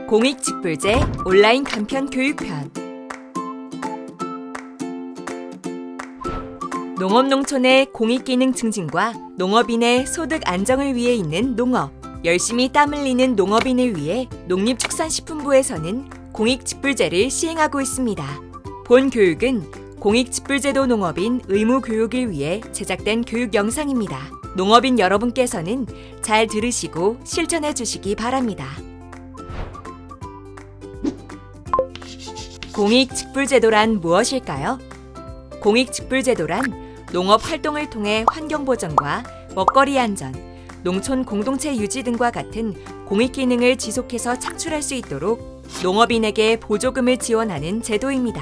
공익직불제 온라인 간편 교육편. 농업농촌의 공익기능 증진과 농업인의 소득 안정을 위해 있는 농업. 열심히 땀 흘리는 농업인을 위해 농림축산식품부에서는 공익직불제를 시행하고 있습니다. 본 교육은 공익직불제도 농업인 의무교육을 위해 제작된 교육 영상입니다. 농업인 여러분께서는 잘 들으시고 실천해 주시기 바랍니다. 공익직불제도란 무엇일까요? 공익직불제도란 농업 활동을 통해 환경보전과 먹거리 안전, 농촌 공동체 유지 등과 같은 공익기능을 지속해서 창출할 수 있도록 농업인에게 보조금을 지원하는 제도입니다.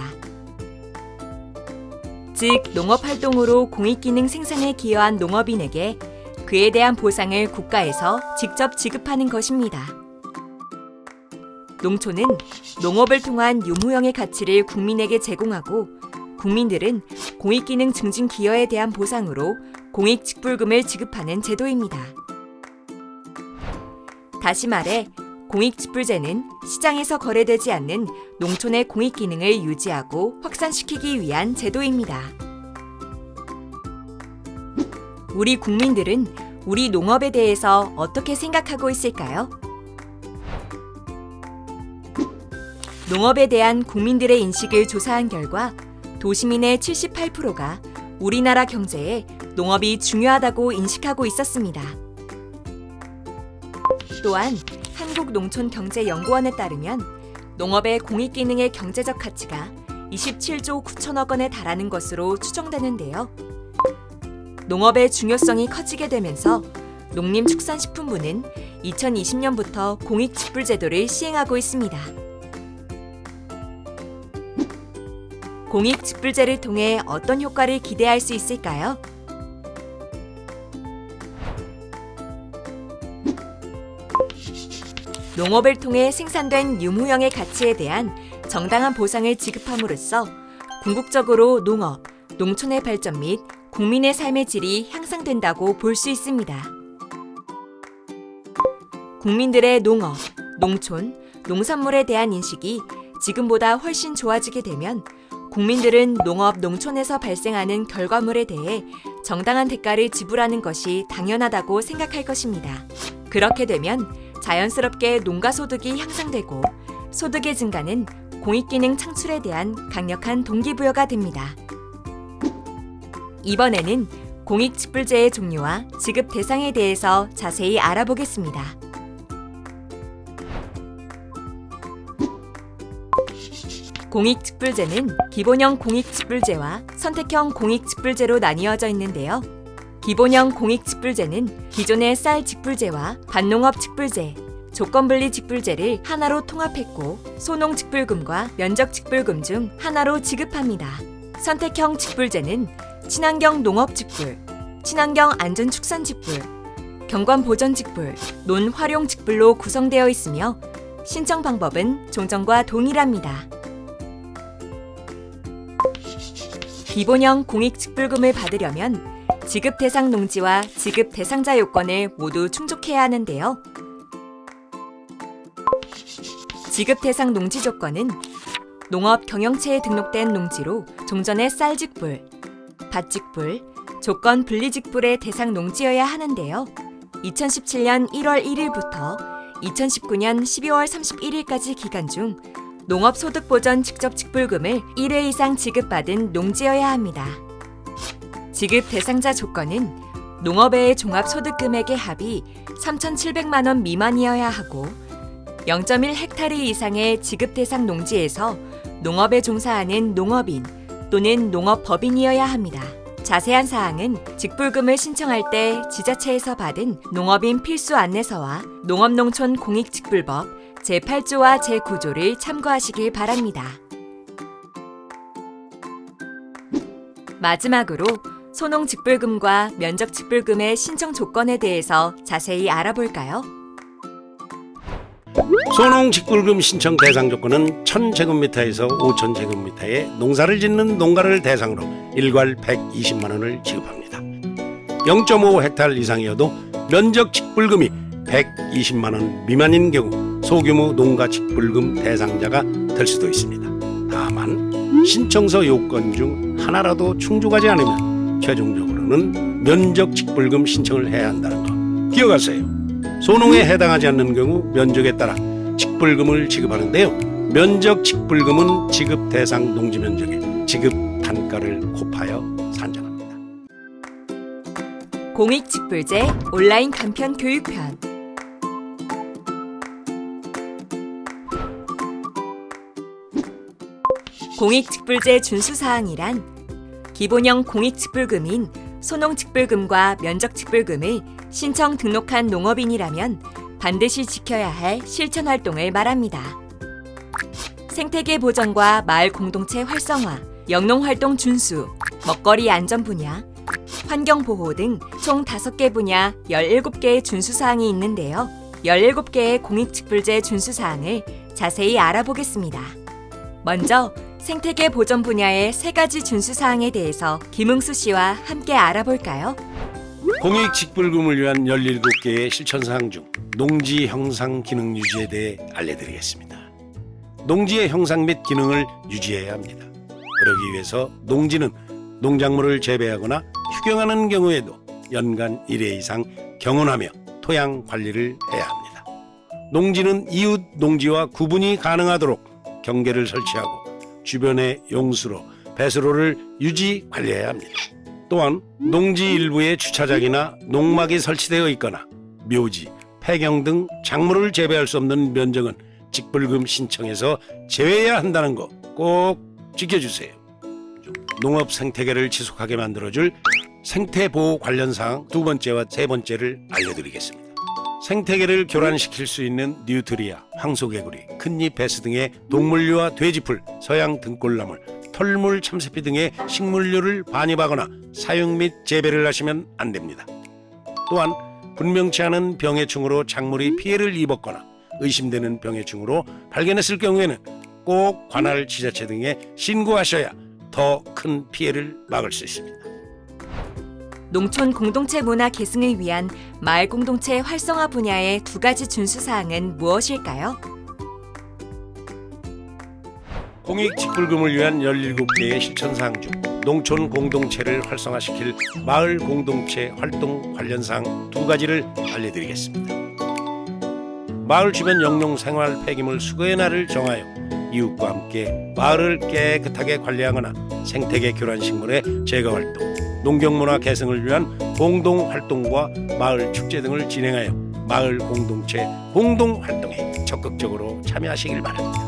즉, 농업활동으로 공익기능 생산에 기여한 농업인에게 그에 대한 보상을 국가에서 직접 지급하는 것입니다. 농촌은 농업을 통한 유무형의 가치를 국민에게 제공하고 국민들은 공익기능 증진 기여에 대한 보상으로 공익직불금을 지급하는 제도입니다. 다시 말해, 공익직불제는 시장에서 거래되지 않는 농촌의 공익기능을 유지하고 확산시키기 위한 제도입니다. 우리 국민들은 우리 농업에 대해서 어떻게 생각하고 있을까요? 농업에 대한 국민들의 인식을 조사한 결과 도시민의 78%가 우리나라 경제에 농업이 중요하다고 인식하고 있었습니다. 또한 한국농촌경제연구원에 따르면 농업의 공익기능의 경제적 가치가 27조 9천억 원에 달하는 것으로 추정되는데요. 농업의 중요성이 커지게 되면서 농림축산식품부는 2020년부터 공익직불제도를 시행하고 있습니다. 공익직불제를 통해 어떤 효과를 기대할 수 있을까요? 농업을 통해 생산된 유무형의 가치에 대한 정당한 보상을 지급함으로써 궁극적으로 농업, 농촌의 발전 및 국민의 삶의 질이 향상된다고 볼 수 있습니다. 국민들의 농업, 농촌, 농산물에 대한 인식이 지금보다 훨씬 좋아지게 되면 국민들은 농업, 농촌에서 발생하는 결과물에 대해 정당한 대가를 지불하는 것이 당연하다고 생각할 것입니다. 그렇게 되면 자연스럽게 농가 소득이 향상되고 소득의 증가는 공익기능 창출에 대한 강력한 동기부여가 됩니다. 이번에는 공익직불제의 종류와 지급 대상에 대해서 자세히 알아보겠습니다. 공익직불제는 기본형 공익직불제와 선택형 공익직불제로 나뉘어져 있는데요. 기본형 공익직불제는 기존의 쌀 직불제와 밭농업 직불제, 조건분리 직불제를 하나로 통합했고 소농직불금과 면적직불금 중 하나로 지급합니다. 선택형 직불제는 친환경 농업직불, 친환경 안전축산직불, 경관보전직불, 논활용직불로 구성되어 있으며 신청 방법은 종전과 동일합니다. 기본형 공익직불금을 받으려면 지급 대상 농지와 지급 대상자 요건을 모두 충족해야 하는데요. 지급 대상 농지 조건은 농업 경영체에 등록된 농지로 종전의 쌀직불, 밭직불, 조건 분리직불의 대상 농지여야 하는데요. 2017년 1월 1일부터 2019년 12월 31일까지 기간 중 농업소득보전 직접직불금을 1회 이상 지급받은 농지여야 합니다. 지급 대상자 조건은 농업외의 종합소득금액의 합이 3,700만 원 미만이어야 하고 0.1헥타르 이상의 지급 대상 농지에서 농업에 종사하는 농업인 또는 농업법인이어야 합니다. 자세한 사항은 직불금을 신청할 때 지자체에서 받은 농업인 필수 안내서와 농업농촌 공익직불법 제8조와 제9조를 참고하시길 바랍니다. 마지막으로 소농직불금과 면적직불금의 신청 조건에 대해서 자세히 알아볼까요? 소농직불금 신청 대상 조건은 1000제곱미터에서 5000제곱미터의 농사를 짓는 농가를 대상으로 일괄 120만 원을 지급합니다. 0.5헥타르 이상이어도 면적직불금이 120만 원 미만인 경우 소규모 농가 직불금 대상자가 될 수도 있습니다. 다만 신청서 요건 중 하나라도 충족하지 않으면 최종적으로는 면적 직불금 신청을 해야 한다는 거 기억하세요. 소농에 해당하지 않는 경우 면적에 따라 직불금을 지급하는데요. 면적 직불금은 지급 대상 농지 면적에 지급 단가를 곱하여 산정합니다. 공익직불제 온라인 간편 교육편. 공익직불제 준수사항이란 기본형 공익직불금인 소농직불금과 면적직불금을 신청 등록한 농업인이라면 반드시 지켜야 할 실천 활동을 말합니다. 생태계 보전과 마을 공동체 활성화, 영농활동 준수, 먹거리 안전 분야, 환경보호 등 총 5개 분야 17개의 준수사항이 있는데요. 17개의 공익직불제 준수사항을 자세히 알아보겠습니다. 먼저 생태계 보전 분야의 3가지 준수사항에 대해서 김응수 씨와 함께 알아볼까요? 공익 직불금을 위한 17개의 실천사항 중 농지 형상 기능 유지에 대해 알려드리겠습니다. 농지의 형상 및 기능을 유지해야 합니다. 그러기 위해서 농지는 농작물을 재배하거나 휴경하는 경우에도 연간 1회 이상 경운하며 토양 관리를 해야 합니다. 농지는 이웃 농지와 구분이 가능하도록 경계를 설치하고 주변에 용수로, 배수로를 유지 관리해야 합니다. 또한 농지 일부에 주차장이나 농막이 설치되어 있거나 묘지, 폐경 등 작물을 재배할 수 없는 면적은 직불금 신청에서 제외해야 한다는 거 꼭 지켜주세요. 농업 생태계를 지속하게 만들어줄 생태보호 관련 사항 2번째와 3번째를 알려드리겠습니다. 생태계를 교란시킬 수 있는 뉴트리아, 황소개구리, 큰잎 베스 등의 동물류와 돼지풀, 서양 등골나물, 털물 참새피 등의 식물류를 반입하거나 사육 및 재배를 하시면 안 됩니다. 또한 분명치 않은 병해충으로 작물이 피해를 입었거나 의심되는 병해충으로 발견했을 경우에는 꼭 관할 지자체 등에 신고하셔야 더 큰 피해를 막을 수 있습니다. 농촌 공동체 문화 계승을 위한 마을 공동체 활성화 분야의 2가지 준수사항은 무엇일까요? 공익 직불금을 위한 17개의 실천사항 중 농촌 공동체를 활성화시킬 마을 공동체 활동 관련 사항 2가지를 알려드리겠습니다. 마을 주변 영농 생활 폐기물 수거의 날을 정하여 이웃과 함께 마을을 깨끗하게 관리하거나 생태계 교란 식물의 제거 활동, 농경문화 개성을 위한 공동활동과 마을 축제 등을 진행하여 마을 공동체 공동활동에 적극적으로 참여하시길 바랍니다.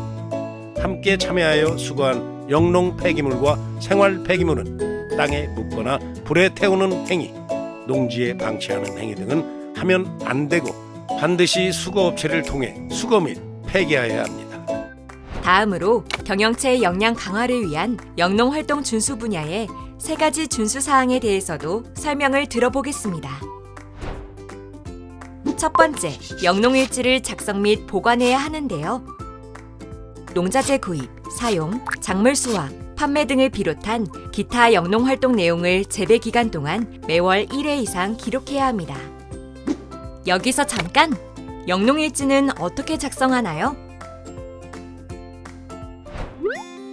함께 참여하여 수거한 영농 폐기물과 생활 폐기물은 땅에 묻거나 불에 태우는 행위, 농지에 방치하는 행위 등은 하면 안 되고 반드시 수거업체를 통해 수거 및 폐기하여야 합니다. 다음으로 경영체 역량 강화를 위한 영농활동 준수 분야의 3가지 준수사항에 대해서도 설명을 들어보겠습니다. 첫 번째, 영농일지를 작성 및 보관해야 하는데요. 농자재 구입, 사용, 작물 수확, 판매 등을 비롯한 기타 영농활동 내용을 재배 기간 동안 매월 1회 이상 기록해야 합니다. 여기서 잠깐! 영농일지는 어떻게 작성하나요?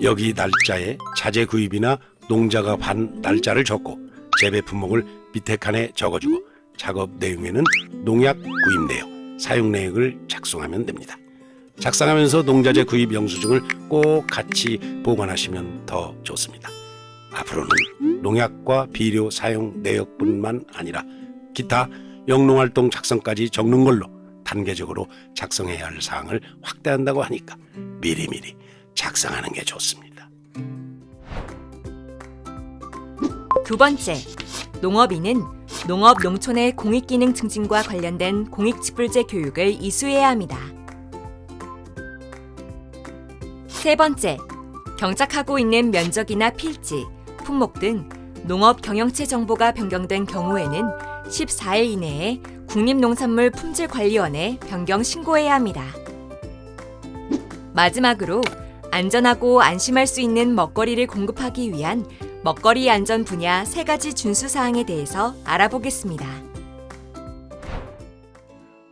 여기 날짜에 자재 구입이나 농자가 반 날짜를 적고 재배 품목을 밑에 칸에 적어주고 작업 내용에는 농약 구입 내역, 사용 내역을 작성하면 됩니다. 작성하면서 농자재 구입 영수증을 꼭 같이 보관하시면 더 좋습니다. 앞으로는 농약과 비료 사용 내역뿐만 아니라 기타 영농활동 작성까지 적는 걸로 단계적으로 작성해야 할 사항을 확대한다고 하니까 미리미리 작성하는 게 좋습니다. 2번째, 농업인은 농업 농촌의 공익기능 증진과 관련된 공익직불제 교육을 이수해야 합니다. 3번째, 경작하고 있는 면적이나 필지, 품목 등 농업 경영체 정보가 변경된 경우에는 14일 이내에 국립농산물품질관리원에 변경 신고해야 합니다. 마지막으로 안전하고 안심할 수 있는 먹거리를 공급하기 위한 먹거리 안전 분야 3가지 준수사항에 대해서 알아보겠습니다.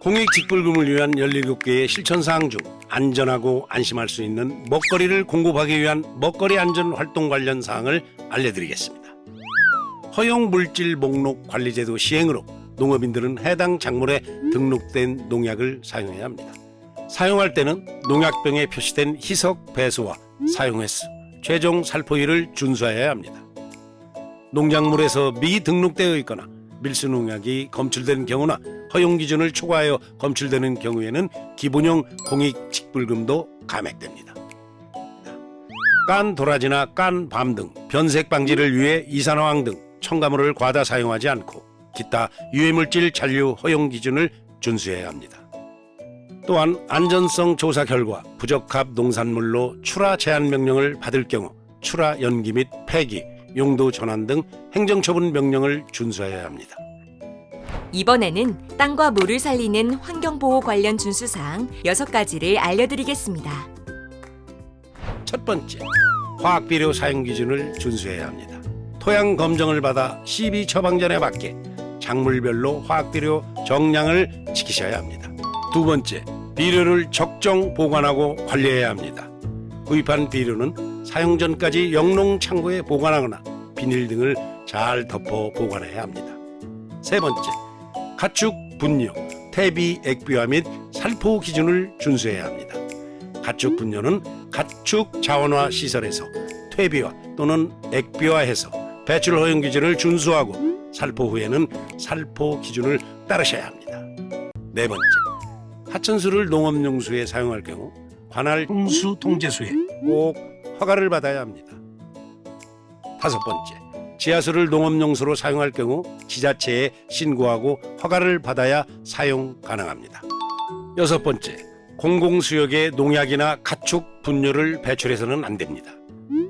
공익직불금을 위한 17개의 실천사항 중 안전하고 안심할 수 있는 먹거리를 공급하기 위한 먹거리 안전 활동 관련 사항을 알려드리겠습니다. 허용 물질 목록 관리제도 시행으로 농업인들은 해당 작물에 등록된 농약을 사용해야 합니다. 사용할 때는 농약병에 표시된 희석 배수와 사용 횟수, 최종 살포일을 준수해야 합니다. 농작물에서 미등록되어 있거나 밀수 농약이 검출된 경우나 허용 기준을 초과하여 검출되는 경우에는 기본형 공익직불금도 감액됩니다. 깐 도라지나 깐 밤 등 변색 방지를 위해 이산화황 등 첨가물을 과다 사용하지 않고 기타 유해물질 잔류 허용 기준을 준수해야 합니다. 또한 안전성 조사 결과 부적합 농산물로 출하 제한 명령을 받을 경우 출하 연기 및 폐기, 용도 전환 등 행정처분 명령을 준수해야 합니다. 이번에는 땅과 물을 살리는 환경보호 관련 준수사항 6가지를 알려드리겠습니다. 첫 번째, 화학비료 사용 기준을 준수해야 합니다. 토양 검정을 받아 CB 처방전에 맞게 작물별로 화학비료 정량을 지키셔야 합니다. 두 번째, 비료를 적정 보관하고 관리해야 합니다. 구입한 비료는 사용 전까지 영농 창고에 보관하거나 비닐 등을 잘 덮어 보관해야 합니다. 세 번째, 가축 분뇨, 퇴비 액비화 및 살포 기준을 준수해야 합니다. 가축 분뇨는 가축 자원화 시설에서 퇴비화 또는 액비화해서 배출 허용 기준을 준수하고 살포 후에는 살포 기준을 따르셔야 합니다. 네 번째, 하천수를 농업용수에 사용할 경우 관할 홍수 통제소에 꼭 허가를 받아야 합니다. 다섯 번째, 지하수를 농업용수로 사용할 경우 지자체에 신고하고 허가를 받아야 사용 가능합니다. 여섯 번째, 공공수역에 농약이나 가축 분뇨를 배출해서는 안 됩니다.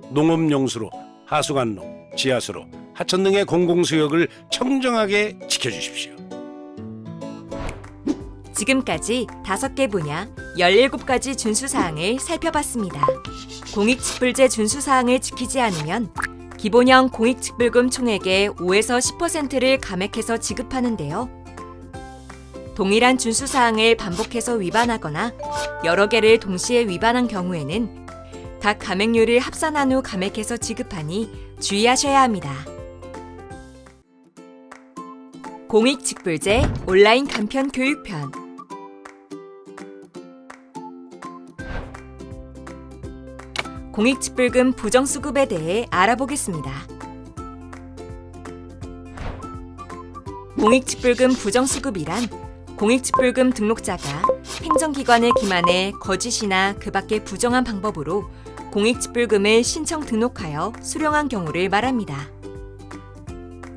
농업용수로, 하수관로, 지하수로, 하천 등의 공공수역을 청정하게 지켜주십시오. 지금까지 5개 분야 17가지 준수사항을 살펴봤습니다. 공익직불제 준수사항을 지키지 않으면 기본형 공익직불금 총액의 5에서 10%를 감액해서 지급하는데요. 동일한 준수사항을 반복해서 위반하거나 여러 개를 동시에 위반한 경우에는 각 감액률을 합산한 후 감액해서 지급하니 주의하셔야 합니다. 공익직불제 온라인 간편 교육편. 공익직불금 부정수급에 대해 알아보겠습니다. 공익직불금 부정수급이란 공익직불금 등록자가 행정기관에 기만해 거짓이나 그 밖의 부정한 방법으로 공익직불금을 신청 등록하여 수령한 경우를 말합니다.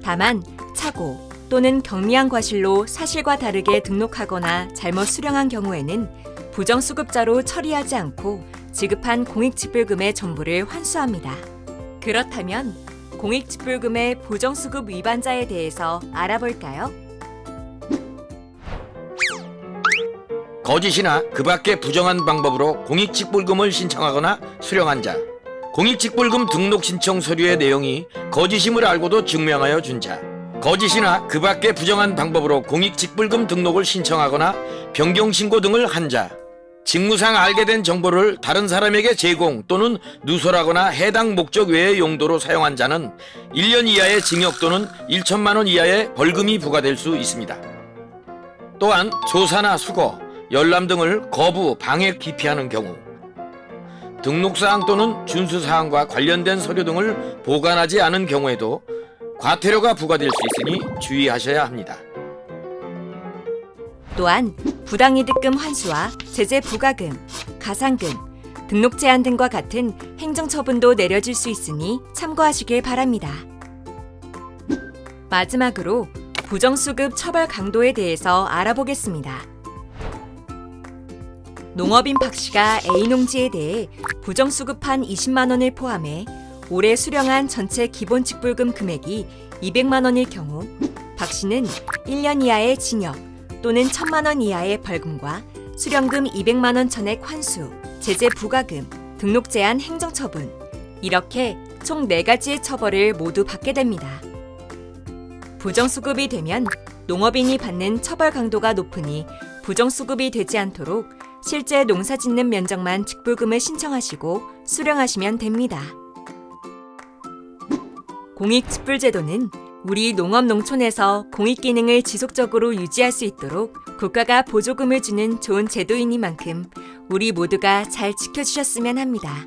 다만 착오 또는 경미한 과실로 사실과 다르게 등록하거나 잘못 수령한 경우에는 부정수급자로 처리하지 않고 지급한 공익직불금의 전부를 환수합니다. 그렇다면 공익직불금의 부정수급 위반자에 대해서 알아볼까요? 거짓이나 그 밖의 부정한 방법으로 공익직불금을 신청하거나 수령한 자, 공익직불금 등록 신청 서류의 내용이 거짓임을 알고도 증명하여 준 자, 거짓이나 그 밖의 부정한 방법으로 공익직불금 등록을 신청하거나 변경신고 등을 한 자, 직무상 알게 된 정보를 다른 사람에게 제공 또는 누설하거나 해당 목적 외의 용도로 사용한 자는 1년 이하의 징역 또는 1천만 원 이하의 벌금이 부과될 수 있습니다. 또한 조사나 수거, 열람 등을 거부, 방해, 기피하는 경우, 등록사항 또는 준수사항과 관련된 서류 등을 보관하지 않은 경우에도 과태료가 부과될 수 있으니 주의하셔야 합니다. 또한 부당이득금 환수와 제재 부과금, 가산금, 등록 제한 등과 같은 행정처분도 내려질 수 있으니 참고하시길 바랍니다. 마지막으로 부정수급 처벌 강도에 대해서 알아보겠습니다. 농업인 박 씨가 A농지에 대해 부정수급한 20만 원을 포함해 올해 수령한 전체 기본직불금 금액이 200만 원일 경우 박 씨는 1년 이하의 징역 또는 1,000만 원 이하의 벌금과 수령금 200만 원 전액 환수, 제재 부과금, 등록 제한 행정처분 이렇게 총 4가지의 처벌을 모두 받게 됩니다. 부정수급이 되면 농업인이 받는 처벌 강도가 높으니 부정수급이 되지 않도록 실제 농사 짓는 면적만 직불금을 신청하시고 수령하시면 됩니다. 공익직불제도는 우리 농업농촌에서 공익기능을 지속적으로 유지할 수 있도록 국가가 보조금을 주는 좋은 제도이니만큼 우리 모두가 잘 지켜주셨으면 합니다.